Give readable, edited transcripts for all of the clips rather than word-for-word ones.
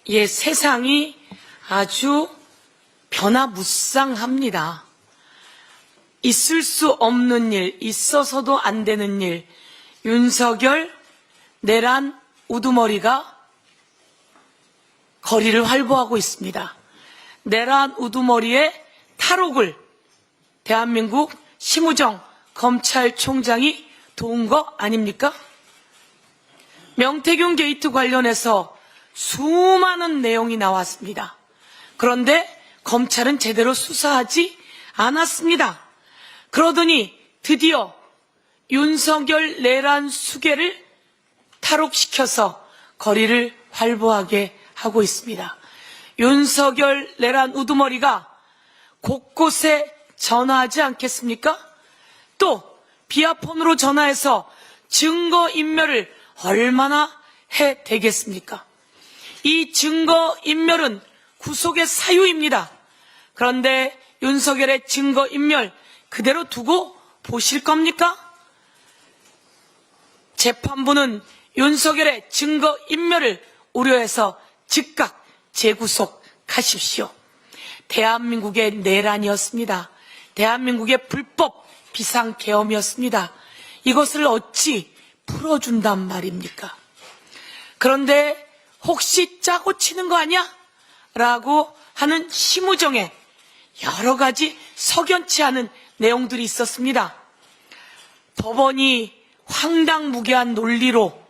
예, 세상이 아주 변화무쌍합니다. 있을 수 없는 일, 있어서도 안 되는 일, 윤석열, 내란, 우두머리가 거리를 활보하고 있습니다. 내란 우두머리의 탈옥을 대한민국 심우정 검찰총장이 도운 거 아닙니까? 명태균 게이트 관련해서 수많은 내용이 나왔습니다. 그런데 검찰은 제대로 수사하지 않았습니다. 그러더니 드디어 윤석열 내란 수계를 탈옥시켜서 거리를 활보하게 하고 있습니다. 윤석열 내란 우두머리가 곳곳에 전화하지 않겠습니까? 또 비아폰으로 전화해서 증거인멸을 얼마나 해대겠습니까? 이 증거인멸은 구속의 사유입니다. 그런데 윤석열의 증거인멸 그대로 두고 보실 겁니까? 재판부는 윤석열의 증거인멸을 우려해서 즉각 재구속하십시오. 대한민국의 내란이었습니다. 대한민국의 불법 비상계엄이었습니다. 이것을 어찌 풀어준단 말입니까? 그런데 혹시 짜고 치는 거 아니야? 라고 하는 심우정에 여러 가지 석연치 않은 내용들이 있었습니다. 법원이 황당무계한 논리로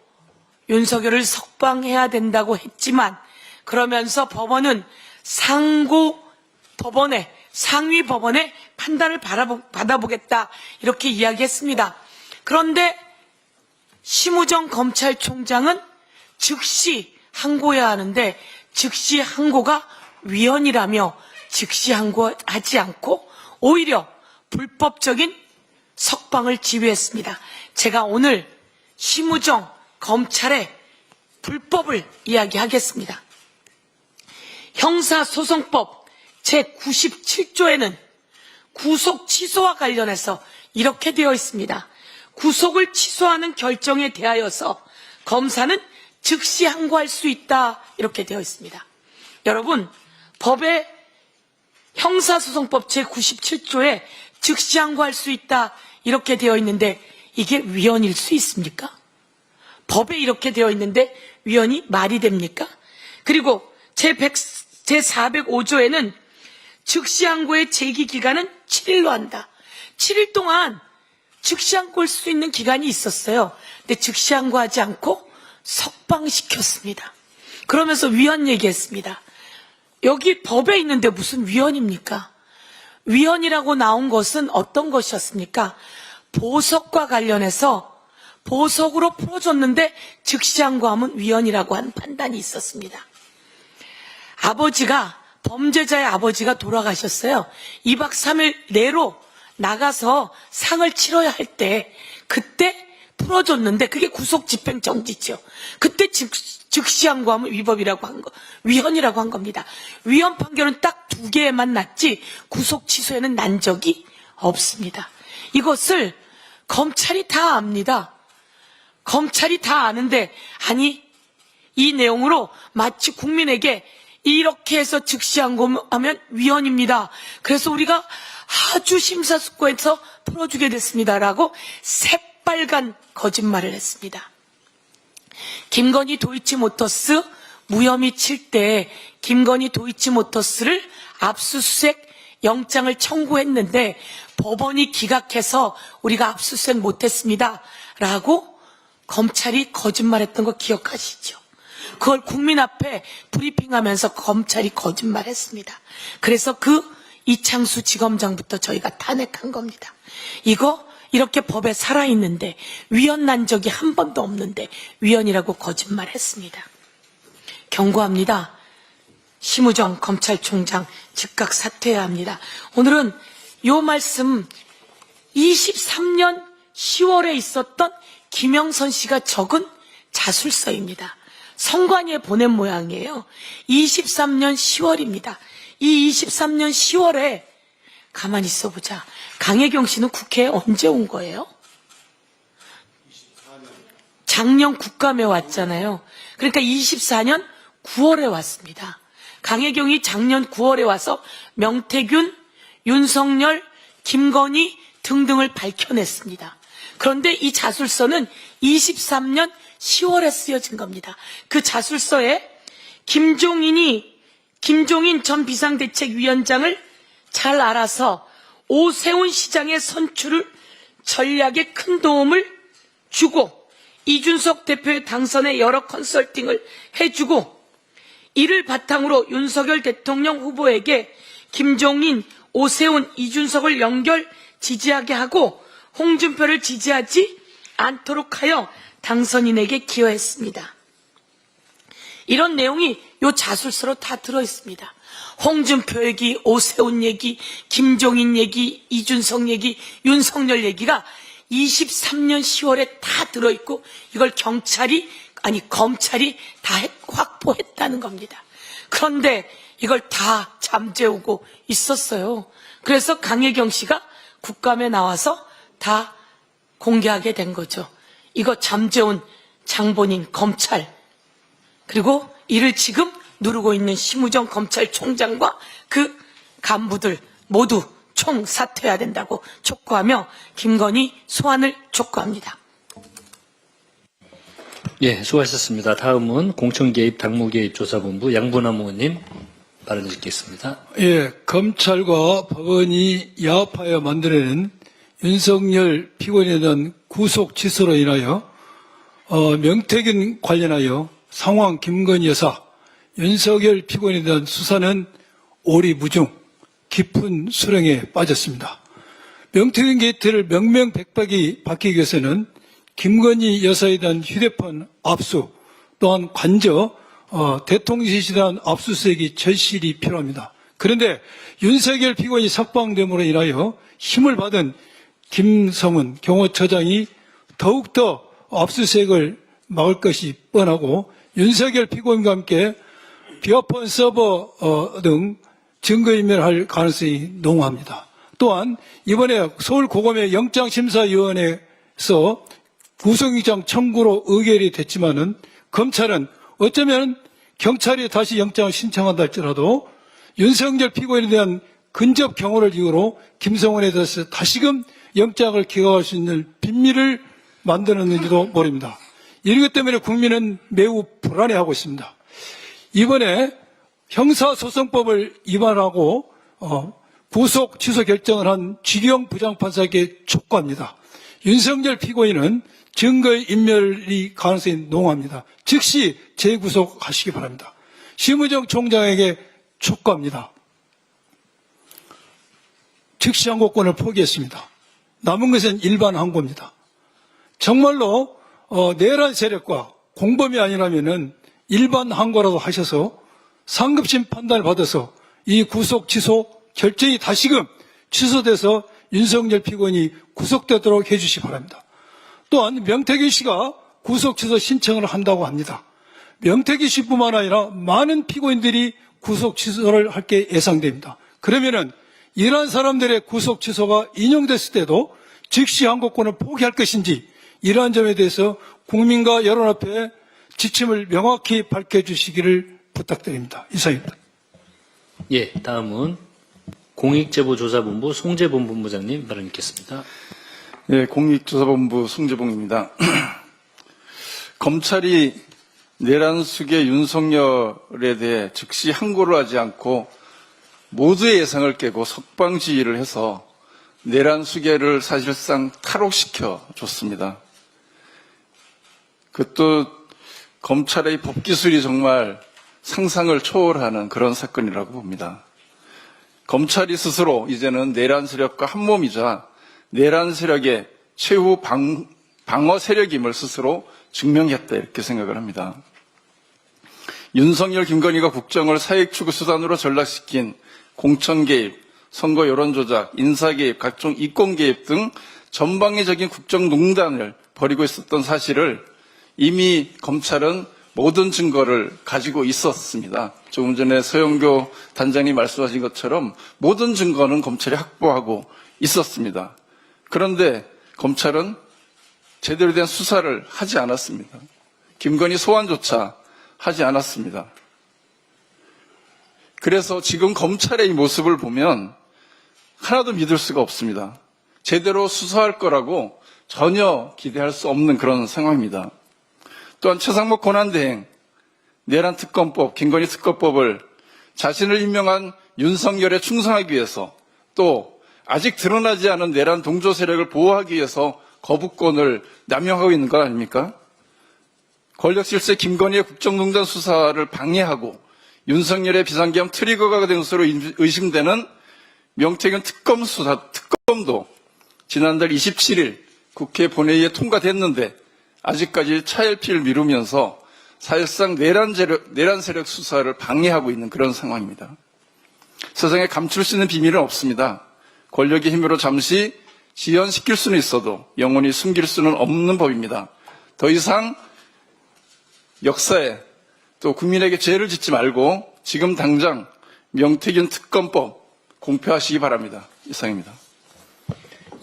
윤석열을 석방해야 된다고 했지만 그러면서 법원은 상위 법원의 판단을 받아보겠다 이렇게 이야기했습니다. 그런데 심우정 검찰총장은 즉시 항고해야 하는데 즉시 항고가 위헌이라며 즉시 항고하지 않고 오히려 불법적인 석방을 지휘했습니다. 제가 오늘 심우정 검찰의 불법을 이야기하겠습니다. 형사소송법 제97조에는 구속 취소와 관련해서 이렇게 되어 있습니다. 구속을 취소하는 결정에 대하여서 검사는 즉시 항고할 수 있다 이렇게 되어 있습니다. 여러분, 법의 형사소송법 제97조에 즉시 항고할 수 있다 이렇게 되어 있는데 이게 위헌일 수 있습니까? 법에 이렇게 되어 있는데 위헌이 말이 됩니까? 그리고 제405조에는 즉시 항고의 제기 기간은 7일로 한다. 7일 동안 즉시 항고할 수 있는 기간이 있었어요. 근데 즉시 항고하지 않고 석방시켰습니다. 그러면서 위헌 얘기했습니다. 여기 법에 있는데 무슨 위헌입니까? 위헌이라고 나온 것은 어떤 것이었습니까? 보석과 관련해서 보석으로 풀어줬는데 즉시 항고하면 위헌이라고 한 판단이 있었습니다. 범죄자의 아버지가 돌아가셨어요. 2박 3일 내로 나가서 상을 치러야 할 때 그때 풀어줬는데 그게 구속집행정지죠. 그때 즉시 항고하면 위헌이라고 한 겁니다. 위헌 판결은 딱 2개에만 났지 구속 취소에는 난 적이 없습니다. 이것을 검찰이 다 압니다. 검찰이 다 아는데 아니 이 내용으로 마치 국민에게 이렇게 해서 즉시 항고하면 위헌입니다. 그래서 우리가 아주 심사숙고해서 풀어주게 됐습니다라고 새빨간 거짓말을 했습니다. 김건희 도이치모터스 무혐의 칠 때 김건희 도이치모터스를 압수수색 영장을 청구했는데 법원이 기각해서 우리가 압수수색 못했습니다 라고 검찰이 거짓말했던 거 기억하시죠? 그걸 국민 앞에 브리핑하면서 검찰이 거짓말했습니다. 그래서 이창수 지검장부터 저희가 탄핵한 겁니다. 이거 이렇게 법에 살아있는데 위헌 난 적이 한 번도 없는데 위헌이라고 거짓말했습니다. 경고합니다. 심우정 검찰총장 즉각 사퇴해야 합니다. 오늘은 이 말씀 23년 10월에 있었던 김영선 씨가 적은 자술서입니다. 성관위에 보낸 모양이에요. 23년 10월입니다. 이 23년 10월에 가만히 있어보자. 강혜경 씨는 국회에 언제 온 거예요? 작년 국감에 왔잖아요. 그러니까 24년 9월에 왔습니다. 강혜경이 작년 9월에 와서 명태균, 윤석열, 김건희 등등을 밝혀냈습니다. 그런데 이 자술서는 23년 10월에 쓰여진 겁니다. 그 자술서에 김종인 전 비상대책위원장을 잘 알아서 오세훈 시장의 선출을 전략에 큰 도움을 주고 이준석 대표의 당선에 여러 컨설팅을 해주고 이를 바탕으로 윤석열 대통령 후보에게 김종인, 오세훈, 이준석을 연결 지지하게 하고 홍준표를 지지하지 않도록 하여 당선인에게 기여했습니다. 이런 내용이 요 자술서로 다 들어있습니다. 홍준표 얘기, 오세훈 얘기, 김종인 얘기, 이준석 얘기, 윤석열 얘기가 23년 10월에 다 들어있고 이걸 검찰이 다 확보했다는 겁니다. 그런데 이걸 다 잠재우고 있었어요. 그래서 강혜경 씨가 국감에 나와서 다 공개하게 된 거죠. 이거 잠재운 장본인 검찰, 그리고 이를 지금 누르고 있는 심우정 검찰총장과 그 간부들 모두 총사퇴해야 된다고 촉구하며 김건희 소환을 촉구합니다. 예, 수고하셨습니다. 다음은 공천개입 당무개입조사본부 양분남 의원님 발언 듣겠습니다. 예, 검찰과 법원이 야합하여 만들어낸 윤석열 피고인에 대한 구속 취소로 인하여 명태균 관련하여 상황 김건희 여사, 윤석열 피고인에 대한 수사는 오리무중 깊은 수렁에 빠졌습니다. 명태균 게이트를 명명백백히 밝히기 위해서는 김건희 여사에 대한 휴대폰 압수 또한 관저 대통령실에 대한 압수수색이 절실히 필요합니다. 그런데 윤석열 피고인이 석방됨으로 인하여 힘을 받은 김성은 경호처장이 더욱더 압수수색을 막을 것이 뻔하고 윤석열 피고인과 함께 비어폰 서버 등 증거인멸할 가능성이 농후합니다. 또한 이번에 서울고검의 영장심사위원회에서 구속영장 청구로 의결이 됐지만은 검찰은 어쩌면 경찰이 다시 영장을 신청한다 할지라도 윤석열 피고인에 대한 근접 경호를 이유로 김성원에 대해서 다시금 영장을 기각할 수 있는 빈미를 만들었는지도 모릅니다. 이런 것 때문에 국민은 매우 불안해하고 있습니다. 이번에 형사소송법을 위반하고 구속 취소 결정을 한 주경 부장판사에게 촉구합니다. 윤석열 피고인은 증거인멸이 가능성이 농후합니다. 즉시 재구속하시기 바랍니다. 심우정 총장에게 촉구합니다. 즉시 항고권을 포기했습니다. 남은 것은 일반 항고입니다. 정말로 내란 세력과 공범이 아니라면은 일반 항고라도 하셔서 상급심 판단을 받아서 이 구속 취소 결정이 다시금 취소돼서 윤석열 피고인이 구속되도록 해주시기 바랍니다. 또한 명태균 씨가 구속 취소 신청을 한다고 합니다. 명태균 씨뿐만 아니라 많은 피고인들이 구속 취소를 할 게 예상됩니다. 그러면은 이러한 사람들의 구속 취소가 인용됐을 때도 즉시 항고권을 포기할 것인지 이러한 점에 대해서 국민과 여론 앞에 지침을 명확히 밝혀주시기를 부탁드립니다. 이상입니다. 예, 다음은 공익제보조사본부 송재본 본부장님 발언 듣겠습니다. 예, 공익조사본부 송재봉입니다. 검찰이 내란숙의 윤석열에 대해 즉시 항고를 하지 않고 모두의 예상을 깨고 석방지휘를 해서 내란숙예를 사실상 탈옥시켜 줬습니다. 그것도 검찰의 법기술이 정말 상상을 초월하는 그런 사건이라고 봅니다. 검찰이 스스로 이제는 내란 세력과 한몸이자 내란 세력의 최후 방어 세력임을 스스로 증명했다 이렇게 생각을 합니다. 윤석열, 김건희가 국정을 사익 추구 수단으로 전락시킨 공천 개입, 선거 여론 조작, 인사 개입, 각종 이권 개입 등 전방위적인 국정농단을 벌이고 있었던 사실을 이미 검찰은 모든 증거를 가지고 있었습니다. 조금 전에 서영교 단장님 말씀하신 것처럼 모든 증거는 검찰이 확보하고 있었습니다. 그런데 검찰은 제대로 된 수사를 하지 않았습니다. 김건희 소환조차 하지 않았습니다. 그래서 지금 검찰의 이 모습을 보면 하나도 믿을 수가 없습니다. 제대로 수사할 거라고 전혀 기대할 수 없는 그런 상황입니다. 또한 최상목 권한대행, 내란특검법, 김건희 특검법을 자신을 임명한 윤석열에 충성하기 위해서 또 아직 드러나지 않은 내란 동조 세력을 보호하기 위해서 거부권을 남용하고 있는 것 아닙니까? 권력실세 김건희의 국정농단 수사를 방해하고 윤석열의 비상계엄 트리거가 된 것으로 의심되는 명태균 특검도 지난달 27일 국회 본회의에 통과됐는데 아직까지 차일피일 미루면서 사실상 내란 세력 수사를 방해하고 있는 그런 상황입니다. 세상에 감출 수 있는 비밀은 없습니다. 권력의 힘으로 잠시 지연시킬 수는 있어도 영원히 숨길 수는 없는 법입니다. 더 이상 역사에 또 국민에게 죄를 짓지 말고 지금 당장 명태균 특검법 공표하시기 바랍니다. 이상입니다.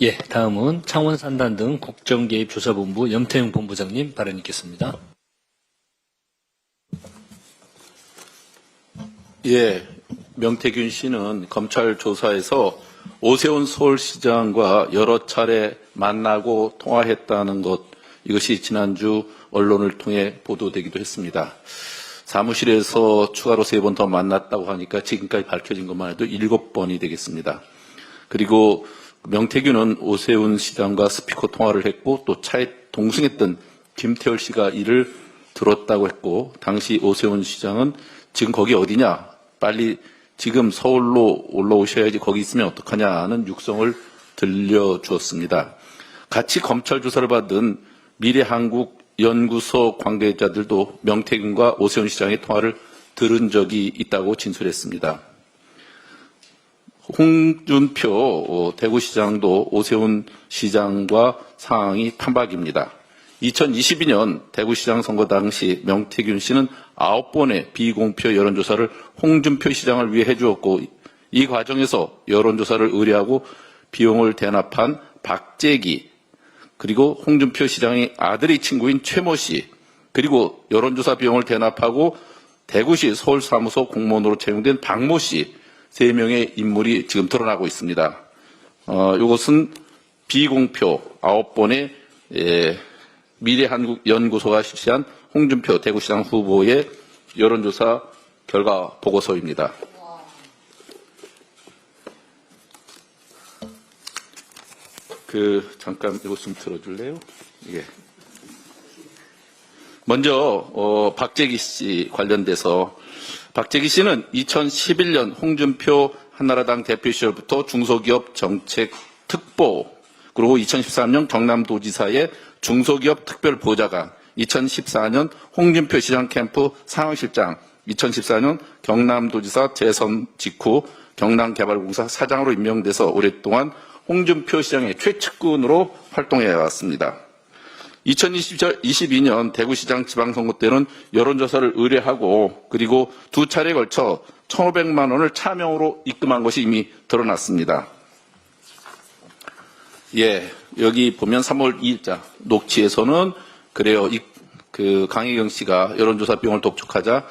예, 다음은 창원산단 등 국정개입조사본부 염태영 본부장님 발언 있겠습니다. 예, 명태균 씨는 검찰 조사에서 오세훈 서울시장과 여러 차례 만나고 통화했다는 것, 이것이 지난주 언론을 통해 보도되기도 했습니다. 사무실에서 추가로 3번 더 만났다고 하니까 지금까지 밝혀진 것만 해도 7번이 되겠습니다. 그리고 명태균은 오세훈 시장과 스피커 통화를 했고 또 차에 동승했던 김태열 씨가 이를 들었다고 했고, 당시 오세훈 시장은 지금 거기 어디냐, 빨리 지금 서울로 올라오셔야지 거기 있으면 어떡하냐는 육성을 들려주었습니다. 같이 검찰 조사를 받은 미래한국연구소 관계자들도 명태균과 오세훈 시장의 통화를 들은 적이 있다고 진술했습니다. 홍준표 대구시장도 오세훈 시장과 상황이 판박입니다. 2022년 대구시장 선거 당시 명태균 씨는 9번의 비공표 여론조사를 홍준표 시장을 위해 해주었고, 이 과정에서 여론조사를 의뢰하고 비용을 대납한 박재기, 그리고 홍준표 시장의 아들의 친구인 최모 씨, 그리고 여론조사 비용을 대납하고 대구시 서울사무소 공무원으로 채용된 박모 씨, 3명의 인물이 지금 드러나고 있습니다. 이것은 비공표 9번의 미래한국연구소가 실시한 홍준표 대구시장 후보의 여론조사 결과 보고서입니다. 잠깐 이것 좀 들어줄래요? 예. 먼저 박재기 씨 관련돼서, 박재기 씨는 2011년 홍준표 한나라당 대표 시절부터 중소기업 정책 특보, 그리고 2013년 경남도지사의 중소기업 특별보좌관, 2014년 홍준표 시장 캠프 상황실장, 2014년 경남도지사 재선 직후 경남개발공사 사장으로 임명돼서 오랫동안 홍준표 시장의 최측근으로 활동해 왔습니다. 2022년 대구시장 지방선거 때는 여론조사를 의뢰하고 그리고 2차례에 걸쳐 1,500만 원을 차명으로 입금한 것이 이미 드러났습니다. 예, 여기 보면 3월 2일자 녹취에서는 그래요, 강혜경 씨가 여론조사 비용을 독촉하자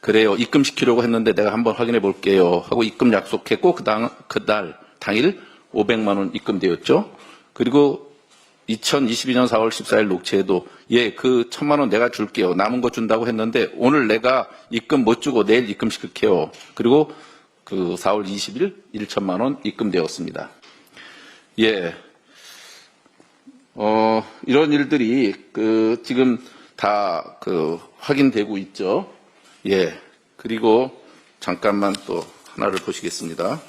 그래요, 입금시키려고 했는데 내가 한번 확인해 볼게요 하고 입금 약속했고 당일 500만 원 입금되었죠. 그리고 2022년 4월 14일 녹취에도 그 1,000만 원 내가 줄게요, 남은 거 준다고 했는데 오늘 내가 입금 못 주고 내일 입금시킬게요. 그리고 4월 20일 1,000만 원 입금되었습니다. 예. 이런 일들이 지금 다 확인되고 있죠. 예. 그리고 잠깐만 또 하나를 보시겠습니다.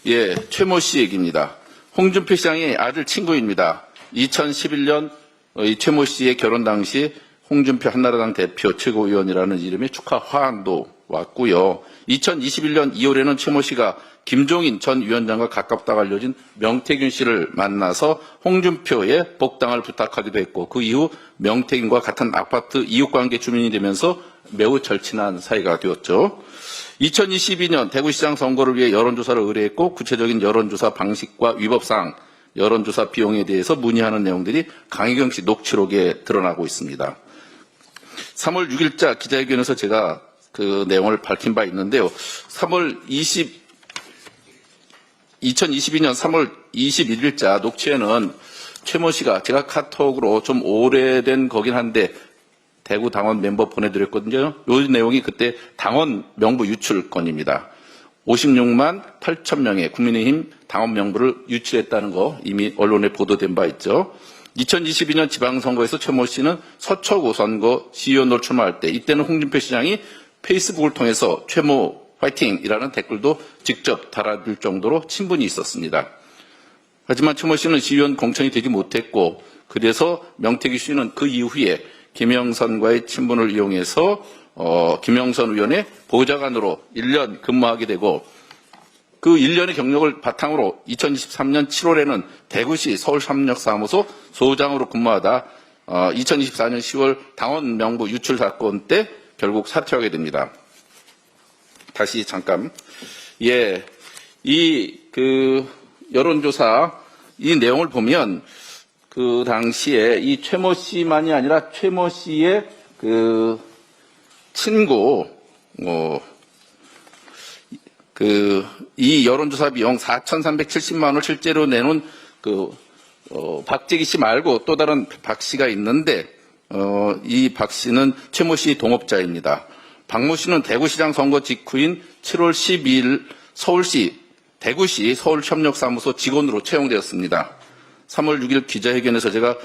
예, 최모 씨 얘기입니다. 홍준표 시장의 아들 친구입니다. 2011년 이 최모 씨의 결혼 당시 홍준표 한나라당 대표 최고위원이라는 이름의 축하 화환도 왔고요. 2021년 2월에는 최모 씨가 김종인 전 위원장과 가깝다고 알려진 명태균 씨를 만나서 홍준표의 복당을 부탁하기도 했고, 그 이후 명태균과 같은 아파트 이웃관계 주민이 되면서 매우 절친한 사이가 되었죠. 2022년 대구시장 선거를 위해 여론조사를 의뢰했고 구체적인 여론조사 방식과 위법사항, 여론조사 비용에 대해서 문의하는 내용들이 강혜경 씨 녹취록에 드러나고 있습니다. 3월 6일자 기자회견에서 제가 그 내용을 밝힌 바 있는데요. 2022년 3월 21일자 녹취에는 최모 씨가 제가 카톡으로 좀 오래된 거긴 한데 대구 당원 멤버 보내드렸거든요. 요 내용이 그때 당원 명부 유출 건입니다. 56만 8천 명의 국민의힘 당원 명부를 유출했다는 거 이미 언론에 보도된 바 있죠. 2022년 지방선거에서 최모 씨는 서초구 선거 시의원으로 출마할 때 이때는 홍준표 시장이 페이스북을 통해서 최모 화이팅이라는 댓글도 직접 달아줄 정도로 친분이 있었습니다. 하지만 최모 씨는 시의원 공천이 되지 못했고 그래서 명태균 씨는 그 이후에 김영선과의 친분을 이용해서 김영선 의원의 보좌관으로 1년 근무하게 되고 그 1년의 경력을 바탕으로 2023년 7월에는 대구시 서울협력사무소 소장으로 근무하다 2024년 10월 당원 명부 유출 사건 때 결국 사퇴하게 됩니다. 다시 잠깐. 예. 여론조사 이 내용을 보면 그 당시에 이 최모 씨만이 아니라 최모 씨의 그 친구, 이 여론조사 비용 4,370만 원을 실제로 내놓은 박재기 씨 말고 또 다른 박 씨가 있는데, 이 박 씨는 최모 씨 동업자입니다. 박모 씨는 대구시장 선거 직후인 7월 12일 대구시 서울협력사무소 직원으로 채용되었습니다. 3월 6일 기자회견에서 제가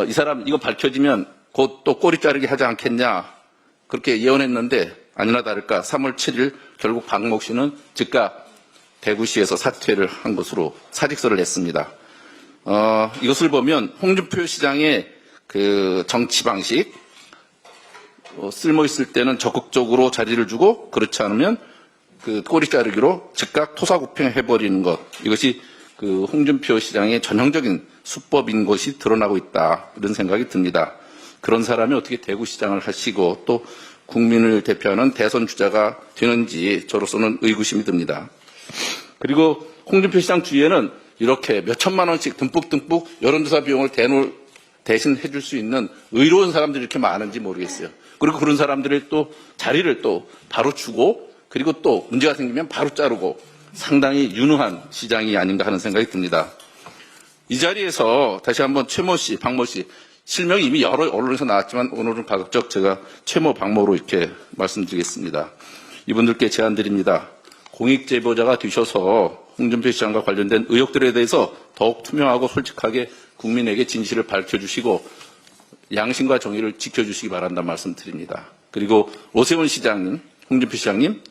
이 사람 이거 밝혀지면 곧 또 꼬리 자르기 하지 않겠냐 그렇게 예언했는데 아니나 다를까 3월 7일 결국 박모 씨는 즉각 대구시에서 사퇴를 한 것으로 사직서를 냈습니다. 이것을 보면 홍준표 시장의 그 정치 방식 쓸모 있을 때는 적극적으로 자리를 주고 그렇지 않으면 그 꼬리 자르기로 즉각 토사구팽해버리는 것 이것이 그 홍준표 시장의 전형적인 수법인 것이 드러나고 있다 이런 생각이 듭니다. 그런 사람이 어떻게 대구시장을 하시고 또 국민을 대표하는 대선 주자가 되는지 저로서는 의구심이 듭니다. 그리고 홍준표 시장 주위에는 이렇게 몇 천만 원씩 듬뿍듬뿍 여론조사 비용을 대신 해줄 수 있는 의로운 사람들이 이렇게 많은지 모르겠어요. 그리고 그런 사람들의 또 자리를 또 바로 주고 그리고 또 문제가 생기면 바로 자르고 상당히 유능한 시장이 아닌가 하는 생각이 듭니다. 이 자리에서 다시 한번 최모 씨, 박모 씨 실명이 이미 여러 언론에서 나왔지만 오늘은 가급적 제가 최모, 박모로 이렇게 말씀드리겠습니다. 이분들께 제안드립니다. 공익 제보자가 되셔서 홍준표 시장과 관련된 의혹들에 대해서 더욱 투명하고 솔직하게 국민에게 진실을 밝혀주시고 양심과 정의를 지켜주시기 바란다는 말씀드립니다. 그리고 오세훈 시장님, 홍준표 시장님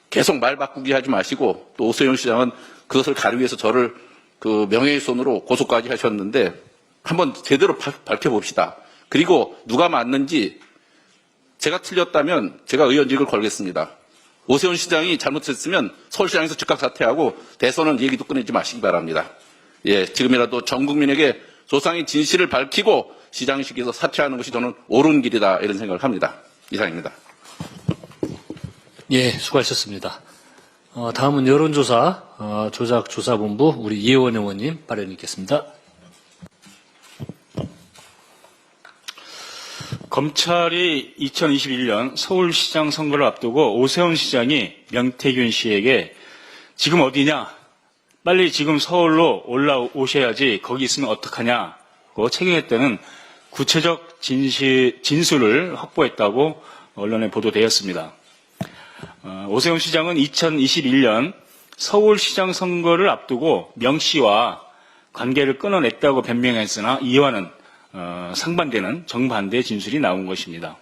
계속 말 바꾸기 하지 마시고 또 오세훈 시장은 그것을 가르기 위해서 저를 그 명예훼손으로 고소까지 하셨는데 한번 제대로 밝혀봅시다. 그리고 누가 맞는지 제가 틀렸다면 제가 의원직을 걸겠습니다. 오세훈 시장이 잘못했으면 서울시장에서 즉각 사퇴하고 대선은 얘기도 꺼내지 마시기 바랍니다. 예, 지금이라도 전 국민에게 조상의 진실을 밝히고 시장직에서 사퇴하는 것이 저는 옳은 길이다 이런 생각을 합니다. 이상입니다. 예, 수고하셨습니다. 다음은 여론조사 조작조사본부 우리 이혜원 의원님 발언 있겠습니다. 검찰이 2021년 서울시장 선거를 앞두고 오세훈 시장이 명태균 씨에게 지금 어디냐? 빨리 지금 서울로 올라오셔야지 거기 있으면 어떡하냐고 책임했다는 구체적 진술을 확보했다고 언론에 보도되었습니다. 오세훈 시장은 2021년 서울시장 선거를 앞두고 명 씨와 관계를 끊어냈다고 변명했으나 이와는 상반되는 정반대 진술이 나온 것입니다.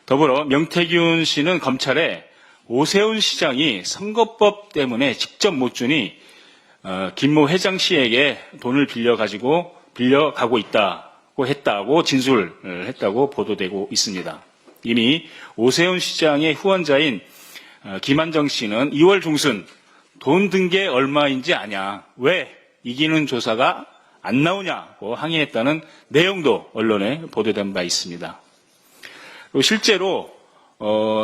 더불어 명태균 씨는 검찰에 오세훈 시장이 선거법 때문에 직접 못 주니 김모 회장 씨에게 돈을 빌려가고 있다고 했다고 진술을 했다고 보도되고 있습니다. 이미 오세훈 시장의 후원자인 김한정 씨는 2월 중순 돈 든 게 얼마인지 아냐, 왜 이기는 조사가 안 나오냐고 항의했다는 내용도 언론에 보도된 바 있습니다. 그리고 실제로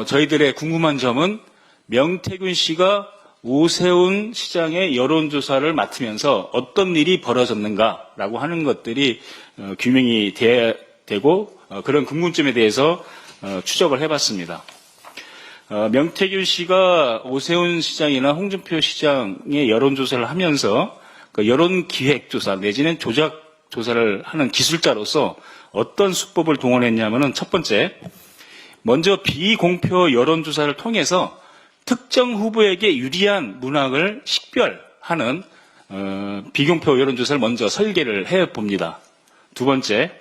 저희들의 궁금한 점은 명태균 씨가 오세훈 시장의 여론조사를 맡으면서 어떤 일이 벌어졌는가라고 하는 것들이 규명이 되고 그런 궁금점에 대해서 추적을 해봤습니다. 명태균 씨가 오세훈 시장이나 홍준표 시장의 여론조사를 하면서 그 여론기획조사 내지는 조작조사를 하는 기술자로서 어떤 수법을 동원했냐면은 첫 번째, 먼저 비공표 여론조사를 통해서 특정 후보에게 유리한 문항을 식별하는 비공표 여론조사를 먼저 설계를 해봅니다. 두 번째,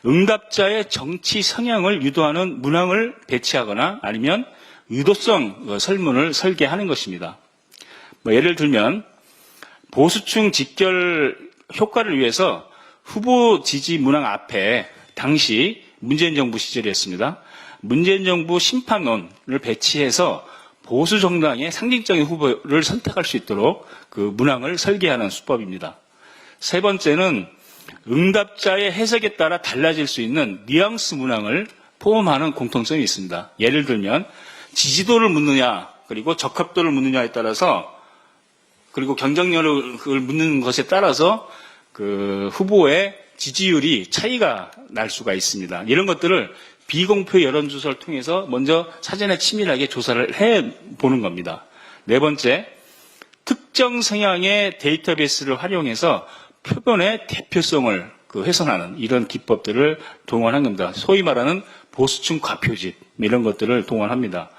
응답자의 정치 성향을 유도하는 문항을 배치하거나 아니면 의도성 설문을 설계하는 것입니다. 예를 들면 보수층 직결 효과를 위해서 후보 지지 문항 앞에 당시 문재인 정부 시절이었습니다. 문재인 정부 심판론을 배치해서 보수 정당의 상징적인 후보를 선택할 수 있도록 그 문항을 설계하는 수법입니다. 세 번째는 응답자의 해석에 따라 달라질 수 있는 뉘앙스 문항을 포함하는 공통점이 있습니다. 예를 들면 지지도를 묻느냐 그리고 적합도를 묻느냐에 따라서 그리고 경쟁력을 묻는 것에 따라서 그 후보의 지지율이 차이가 날 수가 있습니다. 이런 것들을 비공표 여론조사를 통해서 먼저 사전에 치밀하게 조사를 해보는 겁니다. 네 번째, 특정 성향의 데이터베이스를 활용해서 표본의 대표성을 훼손하는 이런 기법들을 동원한 겁니다. 소위 말하는 보수층 과표집 이런 것들을 동원합니다.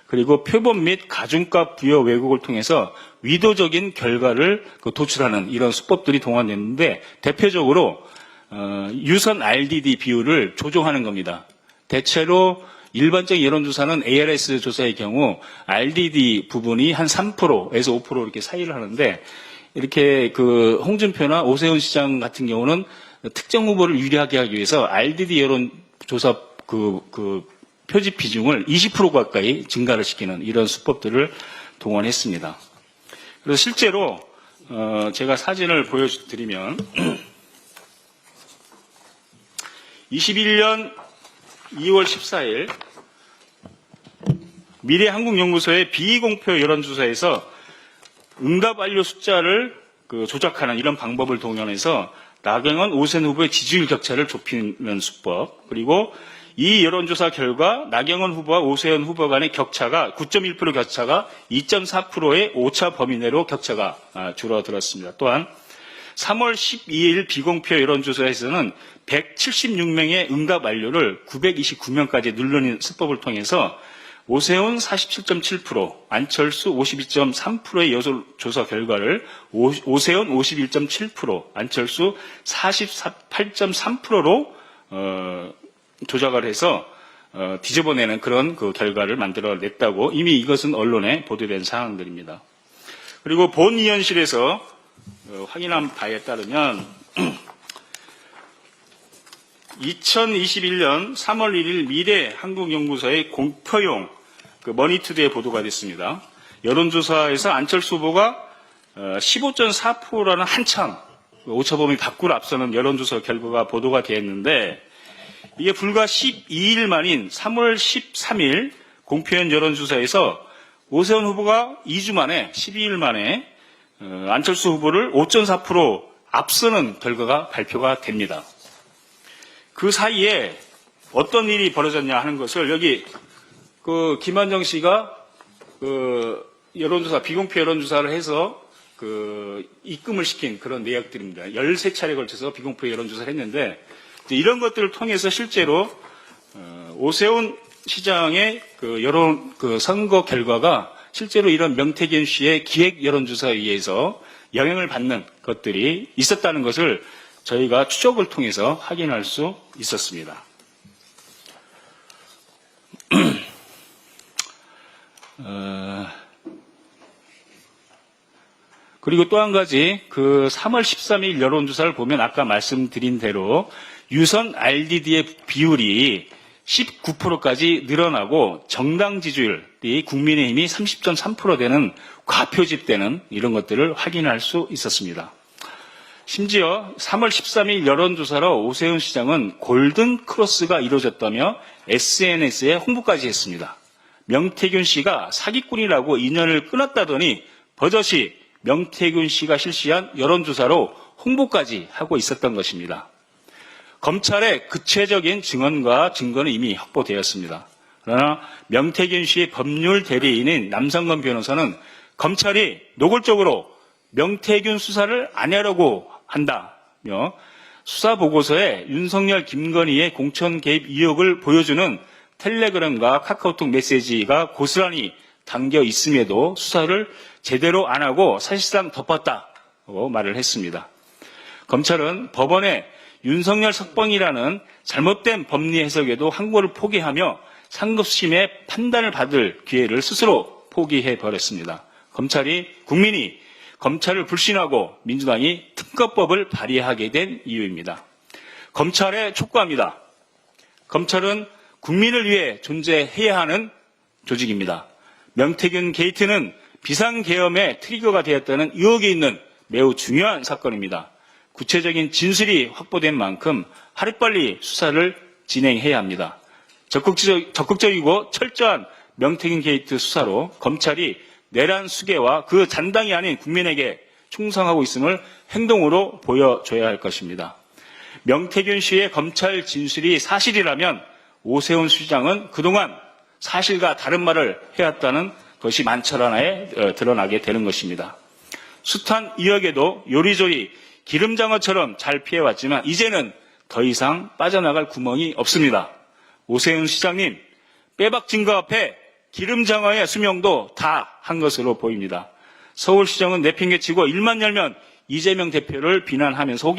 그리고 표본 및 가중값 부여 왜곡을 통해서 위도적인 결과를 도출하는 이런 수법들이 동원됐는데 대표적으로 유선 RDD 비율을 조정하는 겁니다. 대체로 일반적인 여론조사는 ARS 조사의 경우 RDD 부분이 한 3%에서 5% 이렇게 사이를 하는데 이렇게 그 홍준표나 오세훈 시장 같은 경우는 특정 후보를 유리하게 하기 위해서 RDD 여론조사 그 표집 비중을 20% 가까이 증가를 시키는 이런 수법들을 동원했습니다. 그래서 실제로 제가 사진을 보여드리면 21년 2월 14일 미래한국연구소의 비공표 여론조사에서 응답 완료 숫자를 조작하는 이런 방법을 동원해서 나경원, 오세훈 후보의 지지율 격차를 좁히는 수법, 그리고 이 여론조사 결과 나경원 후보와 오세훈 후보 간의 격차가 9.1% 격차가 2.4%의 오차 범위 내로 격차가 줄어들었습니다. 또한 3월 12일 비공표 여론조사에서는 176명의 응답 완료를 929명까지 늘리는 수법을 통해서 오세훈 47.7%, 안철수 52.3%의 여론조사 결과를 오세훈 51.7%, 안철수 48.3%로 조작을 해서 뒤집어내는 그런 그 결과를 만들어냈다고 이미 이것은 언론에 보도된 사항들입니다. 그리고 본위원실에서 확인한 바에 따르면 2021년 3월 1일 미래한국연구소의 공표용 머니투데이에 보도가 됐습니다. 여론조사에서 안철수 후보가 15.4%라는 한참 오차범위 밖으로 앞서는 여론조사 결과가 보도가 되었는데 이게 불과 12일 만인 3월 13일 공표연 여론조사에서 오세훈 후보가 2주 만에 12일 만에 안철수 후보를 5.4% 앞서는 결과가 발표가 됩니다. 그 사이에 어떤 일이 벌어졌냐 하는 것을 여기 김한정 씨가 여론조사 비공표 여론조사를 해서 입금을 시킨 그런 내역들입니다. 13차례에 걸쳐서 비공표 여론조사를 했는데 이런 것들을 통해서 실제로 오세훈 시장의 여론 선거 결과가 실제로 이런 명태균 씨의 기획 여론조사에 의해서 영향을 받는 것들이 있었다는 것을 저희가 추적을 통해서 확인할 수 있었습니다. 그리고 또 한 가지 3월 13일 여론조사를 보면 아까 말씀드린 대로 유선 RDD의 비율이 19%까지 늘어나고 정당 지지율이 국민의힘이 30.3% 되는 과표집되는 이런 것들을 확인할 수 있었습니다. 심지어 3월 13일 여론조사로 오세훈 시장은 골든 크로스가 이루어졌다며 SNS에 홍보까지 했습니다. 명태균 씨가 사기꾼이라고 인연을 끊었다더니 버젓이 명태균 씨가 실시한 여론조사로 홍보까지 하고 있었던 것입니다. 검찰의 구체적인 증언과 증거는 이미 확보되었습니다. 그러나 명태균 씨의 법률 대리인인 남상건 변호사는 검찰이 노골적으로 명태균 수사를 안 하려고 한다며 수사 보고서에 윤석열, 김건희의 공천 개입 의혹을 보여주는 텔레그램과 카카오톡 메시지가 고스란히 담겨 있음에도 수사를 제대로 안 하고 사실상 덮었다고 말을 했습니다. 검찰은 법원의 윤석열 석방이라는 잘못된 법리 해석에도 항고를 포기하며 상급심의 판단을 받을 기회를 스스로 포기해버렸습니다. 국민이 검찰을 불신하고 민주당이 특검법을 발의하게 된 이유입니다. 검찰에 촉구합니다. 검찰은 국민을 위해 존재해야 하는 조직입니다. 명태균 게이트는 비상계엄의 트리거가 되었다는 의혹이 있는 매우 중요한 사건입니다. 구체적인 진술이 확보된 만큼 하루빨리 수사를 진행해야 합니다. 적극적이고 철저한 명태균 게이트 수사로 검찰이 내란 수괴와 그 잔당이 아닌 국민에게 충성하고 있음을 행동으로 보여줘야 할 것입니다. 명태균 씨의 검찰 진술이 사실이라면 오세훈 시장은 그동안 사실과 다른 말을 해왔다는 것이 만철하나에 드러나게 되는 것입니다. 숱한 의혹에도 요리조리 기름장어처럼 잘 피해왔지만 이제는 더 이상 빠져나갈 구멍이 없습니다. 오세훈 시장님, 빼박 증거 앞에 기름장어의 수명도 다 한 것으로 보입니다. 서울시정은 내팽개치고 일만 열면 이재명 대표를 비난하면서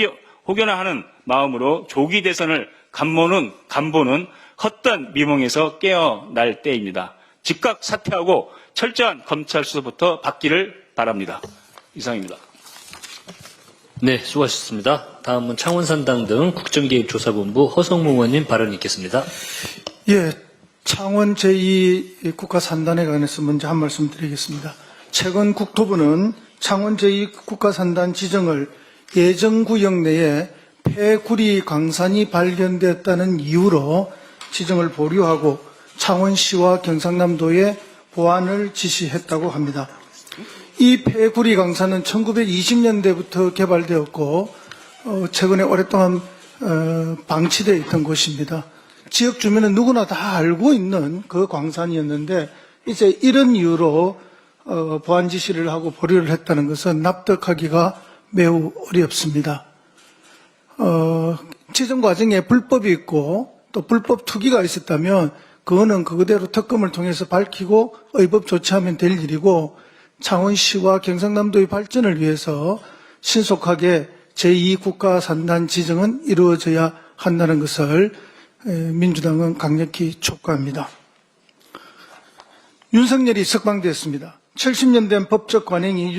혹여나하는 마음으로 조기 대선을 간보는 헛된 미몽에서 깨어날 때입니다. 즉각 사퇴하고 철저한 검찰 수사부터 받기를 바랍니다. 이상입니다. 네, 수고하셨습니다. 다음은 창원산당 등 국정개입조사본부 허성무 의원님 발언이 있겠습니다. 예, 창원 제2 국가산단에 관해서 먼저 한 말씀 드리겠습니다. 최근 국토부는 창원 제2 국가산단 지정을 예정구역 내에 폐구리 강산이 발견되었다는 이유로 지정을 보류하고 창원시와 경상남도에 보완을 지시했다고 합니다. 이 폐구리 강산은 1920년대부터 개발되었고 최근에 오랫동안 방치되어 있던 곳입니다. 지역 주민은 누구나 다 알고 있는 그 광산이었는데 이제 이런 이유로 보안 지시를 하고 보류를 했다는 것은 납득하기가 매우 어렵습니다. 지정 과정에 불법이 있고 또 불법 투기가 있었다면 그거는 그대로 특검을 통해서 밝히고 의법 조치하면 될 일이고 창원시와 경상남도의 발전을 위해서 신속하게 제2국가산단 지정은 이루어져야 한다는 것을 민주당은 강력히 촉구합니다. 윤석열이 석방됐습니다. 70년 된 법적 관행이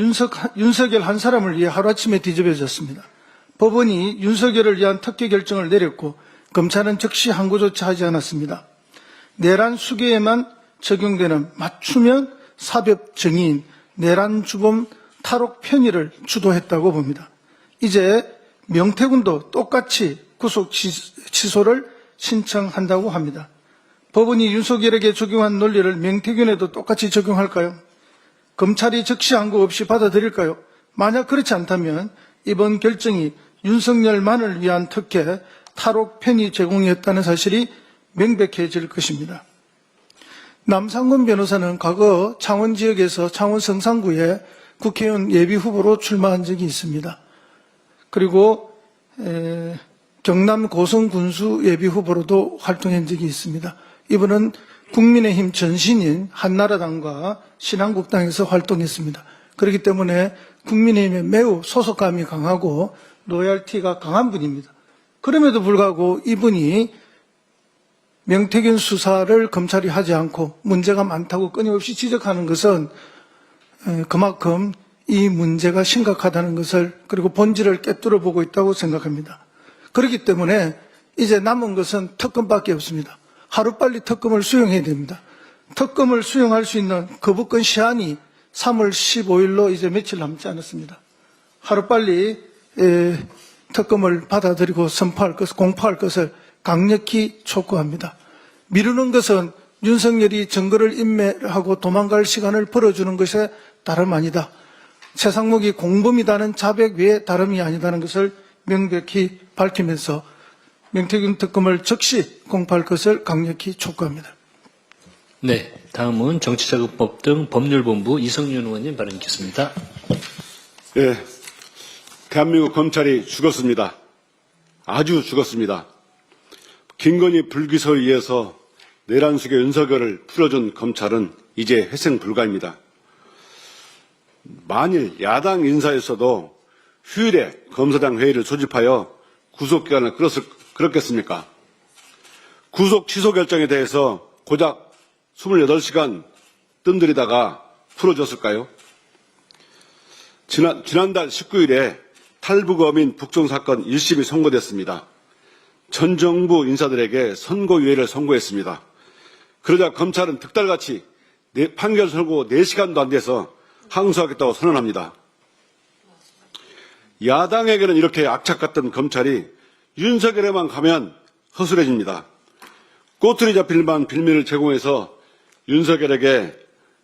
윤석열 한 사람을 위해 하루아침에 뒤집어졌습니다. 법원이 윤석열을 위한 특혜 결정을 내렸고 검찰은 즉시 항고조차 하지 않았습니다. 내란 수괴에만 적용되는 맞춤형 사법 정의인 내란 주범 탈옥 편의를 주도했다고 봅니다. 이제 명태균도 똑같이 구속 취소를 신청한다고 합니다. 법원이 윤석열에게 적용한 논리를 명태균에도 똑같이 적용할까요? 검찰이 즉시 항고 없이 받아들일까요? 만약 그렇지 않다면 이번 결정이 윤석열만을 위한 특혜 탈옥 편의 제공이었다는 사실이 명백해질 것입니다. 남상건 변호사는 과거 창원 지역에서 창원 성산구에 국회의원 예비후보로 출마한 적이 있습니다. 그리고 경남 고성 군수 예비후보로도 활동한 적이 있습니다. 이분은 국민의힘 전신인 한나라당과 신한국당에서 활동했습니다. 그렇기 때문에 국민의힘에 매우 소속감이 강하고 로열티가 강한 분입니다. 그럼에도 불구하고 이분이 명태균 수사를 검찰이 하지 않고 문제가 많다고 끊임없이 지적하는 것은 그만큼 이 문제가 심각하다는 것을 그리고 본질을 꿰뚫어 보고 있다고 생각합니다. 그렇기 때문에 이제 남은 것은 특검밖에 없습니다. 하루빨리 특검을 수용해야 됩니다. 특검을 수용할 수 있는 거부권 시한이 3월 15일로 이제 며칠 남지 않았습니다. 하루빨리 특검을 받아들이고 선포할 것을, 공포할 것을 강력히 촉구합니다. 미루는 것은 윤석열이 증거를 인멸하고 도망갈 시간을 벌어주는 것에 다름 아니다. 최상목이 공범이다는 자백 외에 다름이 아니다는 것을 명백히 밝히면서 명태균 특검을 즉시 공포할 것을 강력히 촉구합니다. 네, 다음은 정치자금법 등 법률본부 이성윤 의원님 발언 있겠습니다. 예, 대한민국 검찰이 죽었습니다. 아주 죽었습니다. 김건희 불기소에 의해서 내란숙의 윤석열을 풀어준 검찰은 이제 회생 불가입니다. 만일 야당 인사였어도 휴일에 검사장 회의를 소집하여 구속기간을 끌었겠습니까? 구속 취소 결정에 대해서 고작 28시간 뜸들이다가 풀어줬을까요? 지난달 19일에 탈북어민 북송 사건 1심이 선고됐습니다. 전 정부 인사들에게 선고유예를 선고했습니다. 그러자 검찰은 득달같이 판결 선고 4시간도 안 돼서 항소하겠다고 선언합니다. 야당에게는 이렇게 악착 같던 검찰이 윤석열에만 가면 허술해집니다. 꼬투리 잡힐 만한 빌미를 제공해서 윤석열에게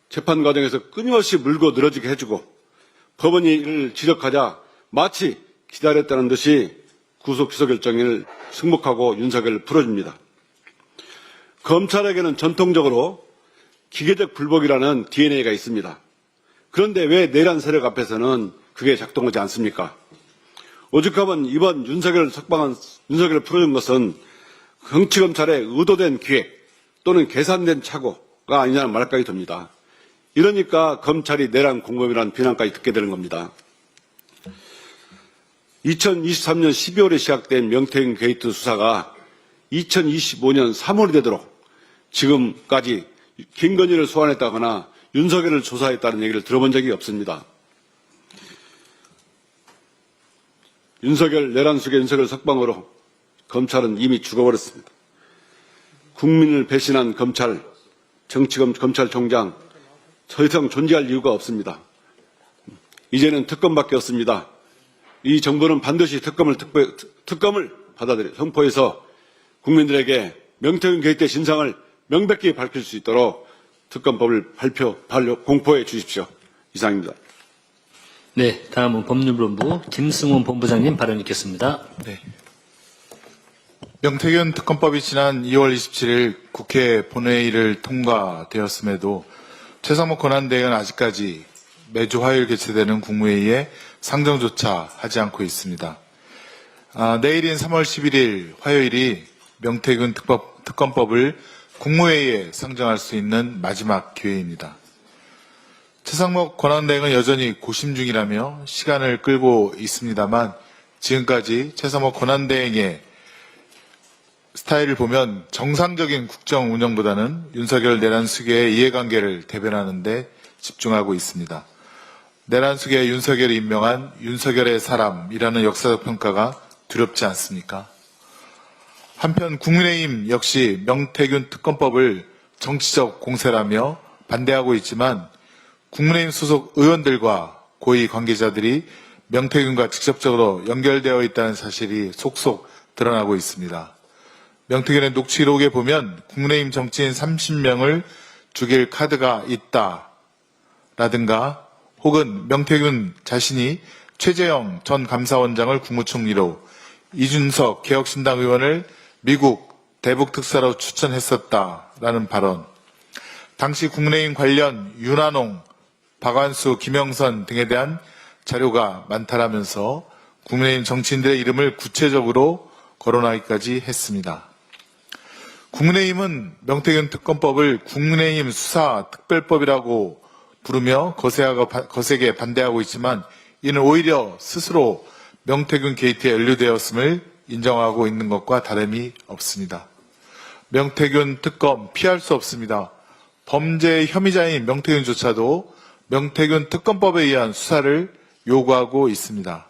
재판 과정에서 끊임없이 물고 늘어지게 해주고 법원이 이를 지적하자 마치 기다렸다는 듯이 구속 취소 결정을 승복하고 윤석열을 풀어줍니다. 검찰에게는 전통적으로 기계적 불복이라는 DNA가 있습니다. 그런데 왜 내란 세력 앞에서는 그게 작동하지 않습니까? 오죽하면 이번 윤석열을 풀어준 것은 정치검찰의 의도된 기획 또는 계산된 착오가 아니냐는 말까지 듭니다. 이러니까 검찰이 내란 공범이라는 비난까지 듣게 되는 겁니다. 2023년 12월에 시작된 명태균 게이트 수사가 2025년 3월이 되도록 지금까지 김건희를 소환했다거나 윤석열을 조사했다는 얘기를 들어본 적이 없습니다. 내란숙의 윤석열 석방으로 검찰은 이미 죽어버렸습니다. 국민을 배신한 검찰, 검찰총장 더 이상 존재할 이유가 없습니다. 이제는 특검밖에 없습니다. 이 정부는 반드시 특검을 받아들여 선포해서 국민들에게 명태균 게이트의 진상을 명백히 밝힐 수 있도록 특검법을 공포해 주십시오. 이상입니다. 네, 다음은 법률본부 김승훈 본부장님 발언 있겠습니다. 네. 명태균 특검법이 지난 2월 27일 국회 본회의를 통과되었음에도 최상목 권한대행은 아직까지 매주 화요일 개최되는 국무회의에 상정조차 하지 않고 있습니다. 내일인 3월 11일 화요일이 명태균 특검법을 국무회의에 상정할 수 있는 마지막 기회입니다. 최상목 권한대행은 여전히 고심 중이라며 시간을 끌고 있습니다만 지금까지 최상목 권한대행의 스타일을 보면 정상적인 국정 운영보다는 윤석열 내란수계의 이해관계를 대변하는 데 집중하고 있습니다. 내란수계에 윤석열이 임명한 윤석열의 사람이라는 역사적 평가가 두렵지 않습니까? 한편 국민의힘 역시 명태균 특검법을 정치적 공세라며 반대하고 있지만 국민의힘 소속 의원들과 고위 관계자들이 명태균과 직접적으로 연결되어 있다는 사실이 속속 드러나고 있습니다. 명태균의 녹취록에 보면 국민의힘 정치인 30명을 죽일 카드가 있다라든가 혹은 명태균 자신이 최재형 전 감사원장을 국무총리로 이준석 개혁신당 의원을 미국 대북 특사로 추천했었다라는 발언, 당시 국민의힘 관련 윤한홍, 박완수, 김영선 등에 대한 자료가 많다라면서 국민의힘 정치인들의 이름을 구체적으로 거론하기까지 했습니다. 국민의힘은 명태균 특검법을 국민의힘 수사특별법이라고 부르며 거세게 반대하고 있지만 이는 오히려 스스로 명태균 게이트에 연루되었음을 인정하고 있는 것과 다름이 없습니다. 명태균 특검 피할 수 없습니다. 범죄 혐의자인 명태균조차도 명태균 특검법에 의한 수사를 요구하고 있습니다.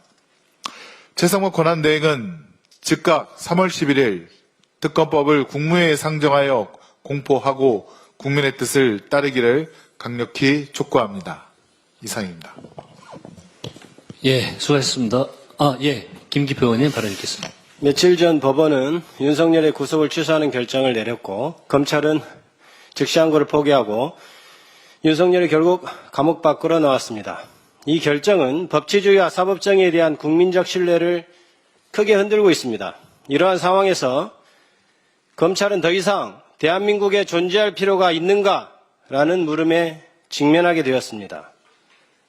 최상목 권한대행은 즉각 3월 11일 특검법을 국무회의에 상정하여 공포하고 국민의 뜻을 따르기를 강력히 촉구합니다. 이상입니다. 예, 수고하셨습니다. 김기표 의원님 발언 있겠습니다. 며칠 전 법원은 윤석열의 구속을 취소하는 결정을 내렸고 검찰은 즉시 항고를 포기하고 윤석열이 결국 감옥 밖으로 나왔습니다. 이 결정은 법치주의와 사법정의에 대한 국민적 신뢰를 크게 흔들고 있습니다. 이러한 상황에서 검찰은 더 이상 대한민국에 존재할 필요가 있는가라는 물음에 직면하게 되었습니다.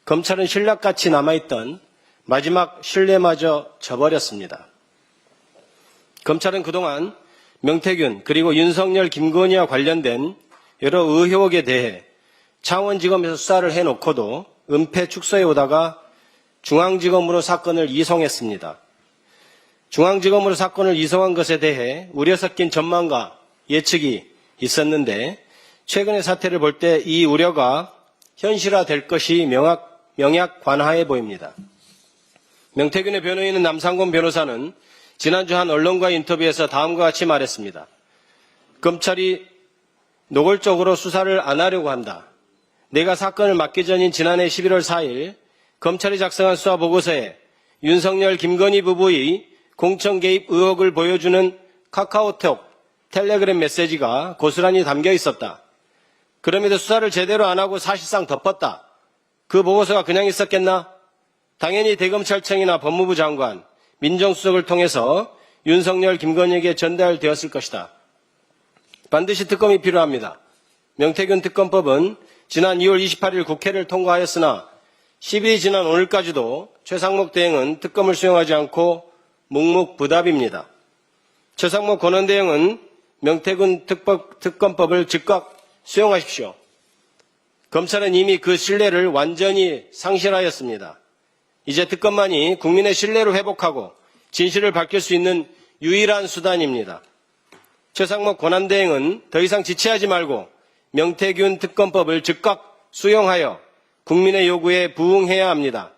검찰은 신락같이 남아있던 마지막 신뢰마저 저버렸습니다. 검찰은 그동안 명태균 그리고 윤석열, 김건희와 관련된 여러 의혹에 대해 창원지검에서 수사를 해놓고도 은폐 축소해 오다가 중앙지검으로 사건을 이송했습니다. 중앙지검으로 사건을 이송한 것에 대해 우려 섞인 전망과 예측이 있었는데 최근의 사태를 볼 때 이 우려가 현실화될 것이 명약관하해 보입니다. 명태균의 변호인은 남상곤 변호사는 지난주 한 언론과의 인터뷰에서 다음과 같이 말했습니다. 검찰이 노골적으로 수사를 안 하려고 한다. 내가 사건을 맡기 전인 지난해 11월 4일 검찰이 작성한 수사보고서에 윤석열, 김건희 부부의 공천 개입 의혹을 보여주는 카카오톡, 텔레그램 메시지가 고스란히 담겨 있었다. 그럼에도 수사를 제대로 안 하고 사실상 덮었다. 그 보고서가 그냥 있었겠나? 당연히 대검찰청이나 법무부 장관, 민정수석을 통해서 윤석열, 김건희에게 전달되었을 것이다. 반드시 특검이 필요합니다. 명태균 특검법은 지난 2월 28일 국회를 통과하였으나 10일이 지난 오늘까지도 최상목 대행은 특검을 수용하지 않고 묵묵부답입니다. 최상목 권한대행은 명태균 특검법을 즉각 수용하십시오. 검찰은 이미 그 신뢰를 완전히 상실하였습니다. 이제 특검만이 국민의 신뢰를 회복하고 진실을 밝힐 수 있는 유일한 수단입니다. 최상목 권한대행은 더 이상 지체하지 말고 명태균 특검법을 즉각 수용하여 국민의 요구에 부응해야 합니다.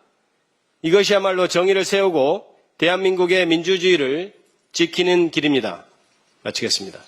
이것이야말로 정의를 세우고 대한민국의 민주주의를 지키는 길입니다. 마치겠습니다.